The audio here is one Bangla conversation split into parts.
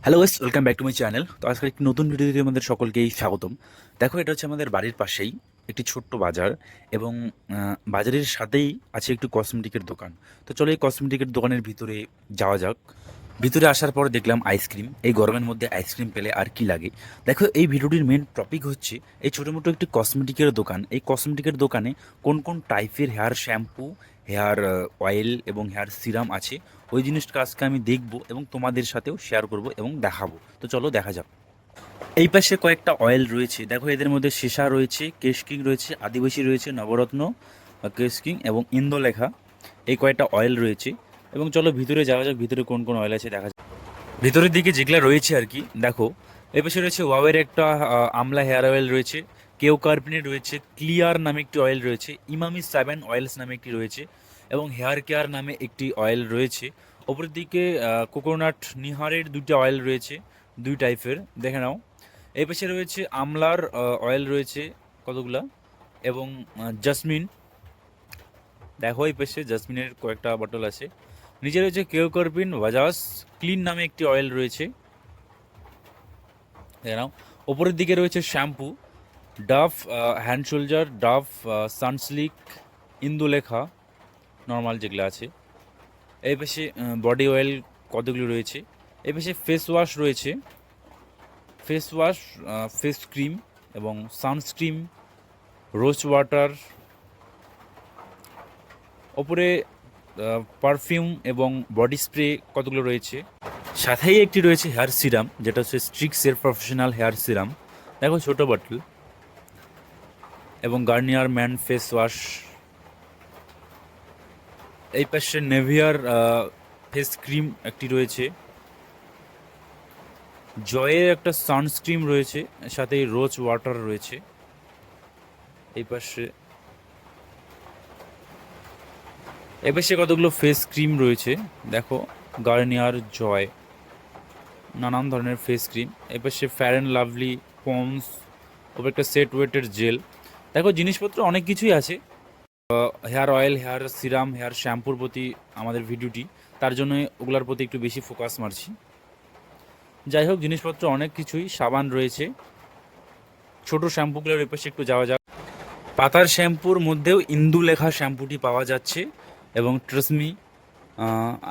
Hello guys, welcome back to my channel. তো আজকে একটি নতুন ভিডিওতে আমাদের সকলকেই স্বাগতম। দেখো, এটা হচ্ছে আমাদের বাড়ির পাশেই একটি ছোট্ট বাজার এবং বাজারের সাথেই আছে একটু কসমেটিকের দোকান। তো চলো এই কসমেটিকের দোকানের ভিতরে যাওয়া যাক। ভিতরে আসার পর দেখলাম আইসক্রিম। এই গরমের মধ্যে আইসক্রিম পেলে আর কি লাগে। দেখো, এই ভিডিওটির মেন টপিক হচ্ছে এই ছোটো মোটো একটি কসমেটিকের দোকান। এই কসমেটিকের দোকানে কোন কোন টাইপের হেয়ার শ্যাম্পু, হেয়ার অয়েল এবং হেয়ার সিরাম আছে, ওই জিনিসটা আজকে আমি দেখবো এবং তোমাদের সাথেও শেয়ার করব এবং দেখাবো। তো চলো দেখা যাক। এই পাশে কয়েকটা অয়েল রয়েছে। দেখো, এদের মধ্যে সেসা রয়েছে, কেশ কিং রয়েছে, আদিবাসী রয়েছে, নবরত্ন, কেশ কিং এবং ইন্দোলেখা, এই কয়েকটা অয়েল রয়েছে। এবং চলো ভিতরে যাওয়া যাক, ভিতরে কোন কোন অয়েল আছে দেখা যাক। ভিতরের দিকে যেগুলো রয়েছে আর কি, দেখো এই পাশে রয়েছে ওয়াওয়ের একটা আমলা হেয়ার অয়েল রয়েছে, কেও কার্পিনের রয়েছে, ক্লিয়ার নামে একটি অয়েল রয়েছে, ইমামি 7 অয়েলস নামে একটি রয়েছে এবং হেয়ার কেয়ার নামে একটি অয়েল রয়েছে। ওপরের দিকে কোকোনাট নিহারের দুইটা অয়েল রয়েছে, দুই টাইপের, দেখে নাও। এই পাশে রয়েছে আমলার অয়েল রয়েছে কতগুলা এবং জাসমিন, দেখো এই পাশে জাসমিনের কয়েকটা বটল আছে। নিচে রয়েছে কেও কার্পিন বাজাজ ক্লিন নামে একটি অয়েল রয়েছে, দেখে নাও। ওপরের দিকে রয়েছে shampoo, Dove hand shoulder, Dove Sunsilk, Indulekha normal যেগুলো আছে। এই পাশে বডি অয়েল কতগুলো রয়েছে। এই পাশে ফেস ওয়াশ রয়েছে, ফেস ওয়াশ, ফেস ক্রিম এবং সানস্ক্রিন, রোজ ওয়াটার। ওপরে পারফিউম এবং বডি স্প্রে কতগুলো রয়েছে। সাথেই একটি রয়েছে হেয়ার সিরাম, যেটা হচ্ছে স্ট্রিক্সের প্রফেশনাল হেয়ার সিরাম, দেখো ছোট বটল, এবং গার্নিয়ার ম্যান ফেস ওয়াশ। এই পাশে নেভিয়ার ফেস ক্রিম একটি রয়েছে, জয়ের একটা সানস্ক্রিন রয়েছে, সাথে রোজ ওয়াটার রয়েছে। এই পাশে কতগুলো ফেস ক্রিম রয়েছে, দেখো গার্নিয়ার, জয়, নানান ধরনের ফেস ক্রিম। এই পাশে ফেয়ার অ্যান্ড লাভলি, পন্স, ওপর একটা সেট ওয়েটের জেল। দেখো জিনিসপত্র অনেক কিছুই আছে। Hair oil, hair serum, hair শ্যাম্পুর প্রতি আমাদের ভিডিওটি, তার জন্য ওগুলার প্রতি একটু বেশি ফোকাস মারছি। যাই হোক, জিনিসপত্র অনেক কিছুই, সাবান রয়েছে, ছোট শ্যাম্পুগুলোর এপাশে একটু যাওয়া যাক। পাতার শ্যাম্পুর মধ্যেও ইন্দুলেখা শ্যাম্পুটি পাওয়া যাচ্ছে এবং ট্রেসমি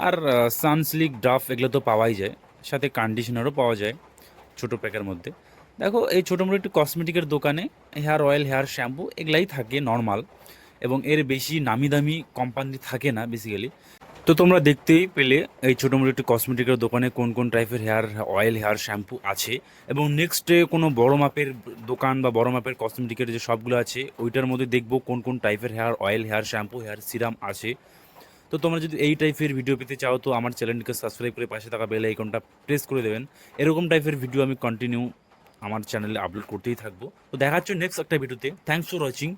আর সানসিল্ক, ডাফ এগুলো তো পাওয়াই যায়, সাথে কন্ডিশনারও পাওয়া যায় ছোটো প্যাকের মধ্যে। দেখো, এই ছোটো মোটো একটি কসমেটিকের দোকানে হেয়ার অয়েল, হেয়ার শ্যাম্পু এগুলাই থাকে নর্মাল, এবং এর বেশি নামি দামি কোম্পানি থাকে না বেসিক্যালি। তো তোমরা দেখতেই পেলে এই ছোটো মোটো একটি কসমেটিকের দোকানে কোন কোন টাইপের হেয়ার অয়েল, হেয়ার শ্যাম্পু আছে। এবং নেক্সটে কোনো বড় মাপের দোকান বা বড় মাপের কসমেটিকের যে সবগুলো আছে, ওইটার মধ্যে দেখবো কোন কোন টাইপের hair oil, hair shampoo, hair serum আছে। তো তোমরা যদি এই টাইপের ভিডিও পেতে চাও, তো আমার চ্যানেলটিকে সাবস্ক্রাইব করে পাশে থাকা বেল আইকনটা প্রেস করে দেবেন। এরকম টাইপের ভিডিও আমি কন্টিনিউ আমার চ্যানেলে আপলোড করতেই থাকবো। তো দেখা হচ্ছে নেক্সট একটা ভিডিওতে। Thanks for watching.